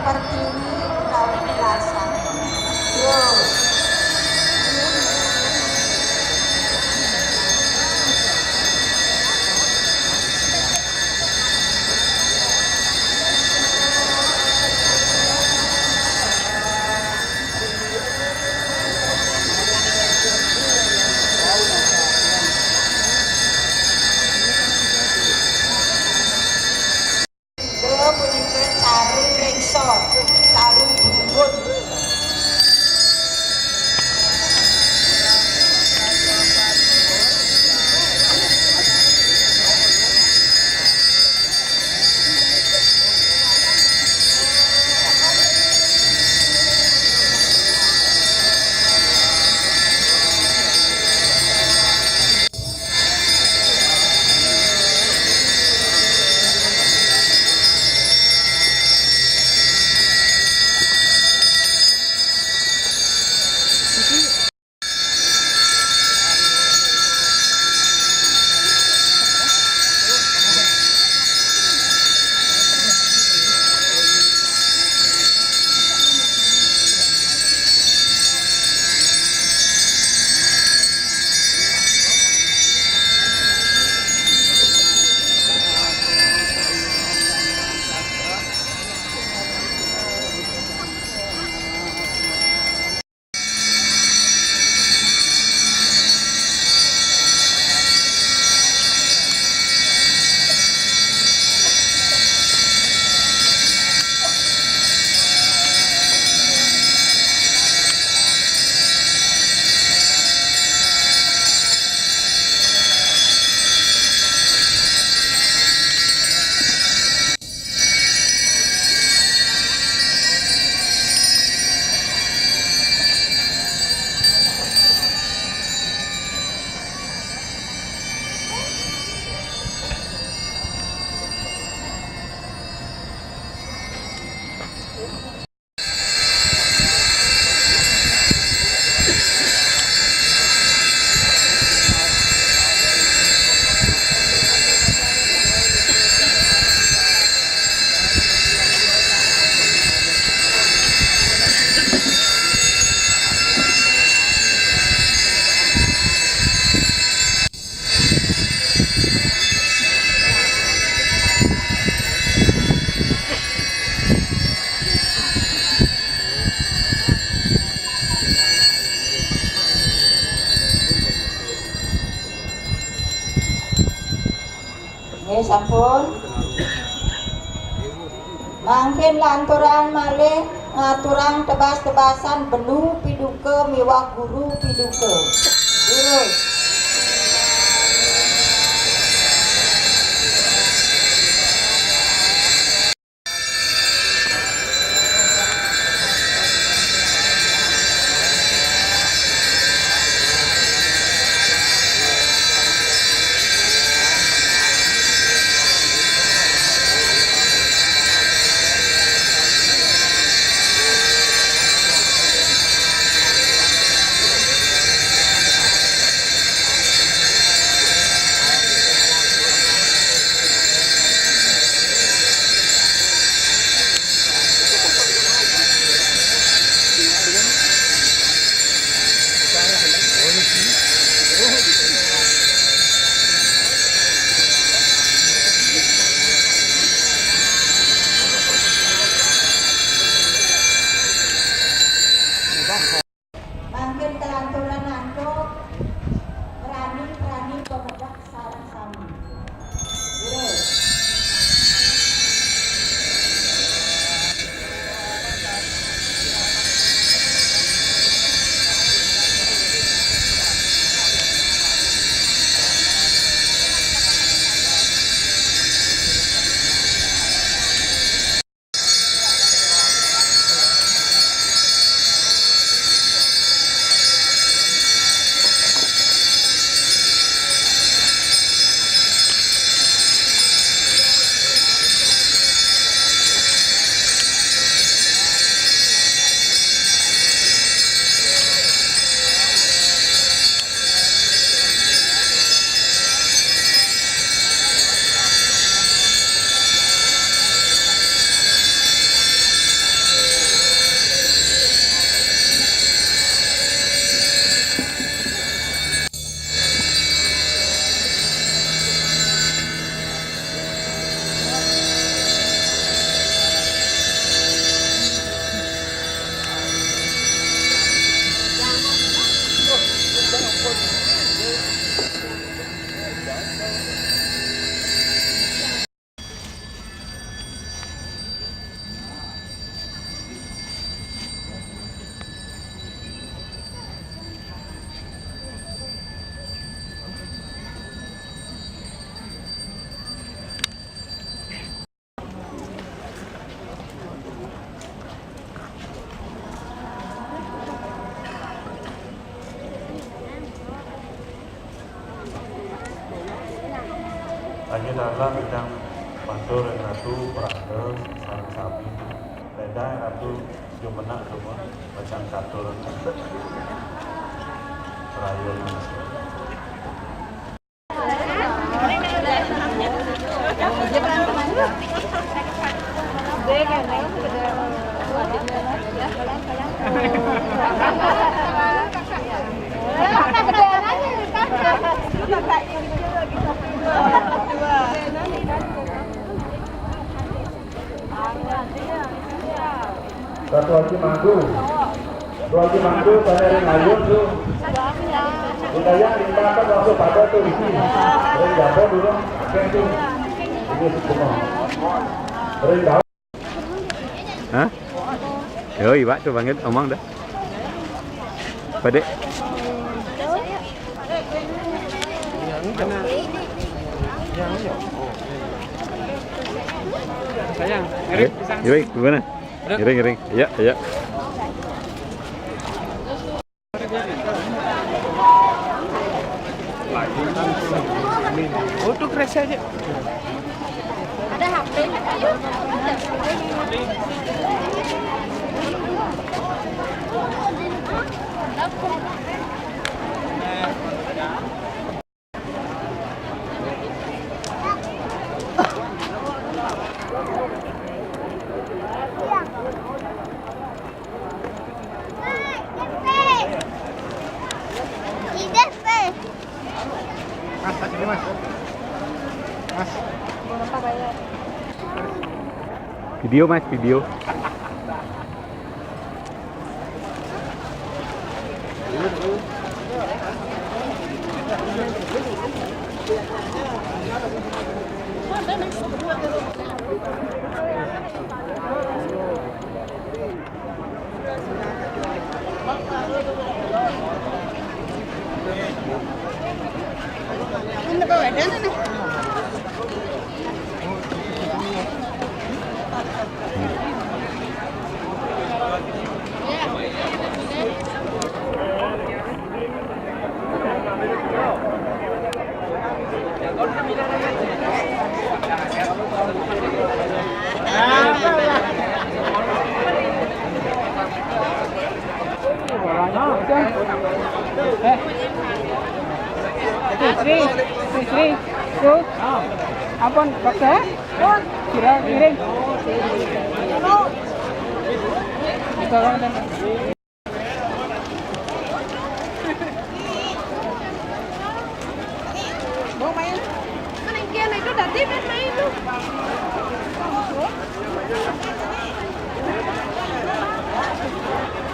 Pertiwi utawi Ilasan. Yo. Punika Caru Reksa, Caru Bumbun. Sampun mangkin lanturan malih ngaturang tebas-tebasan benu piduke miwah guru piduke guru. Lagi dalam bidang bantu ratu berada sarang sapi. Beda ratu jumenak semua macam katur perayaan manusia. Satu lagi manggu, dua lagi manggu, saya yang ngayun tuh. Kita yang dimakan langsung pada tuh isi. Ring dapur dulu, oke tuh. Ini semua. Ring dapur. Hah? Yoi, Pak, tuh banget omong dah. Padek. Sayang, ngiring pisang. Ngiring, gimana? Ngiring, ngiring. Iya, iya. Foto crash aja. Ada HP nya kayu. Mas, ini mas. Mas. Video, Mas, video. Ini bawa dan ini. Sri, tuh, apa paksa? Kira miring. Kita orang dan. Mau main? Kan yang kian itu tadi kan.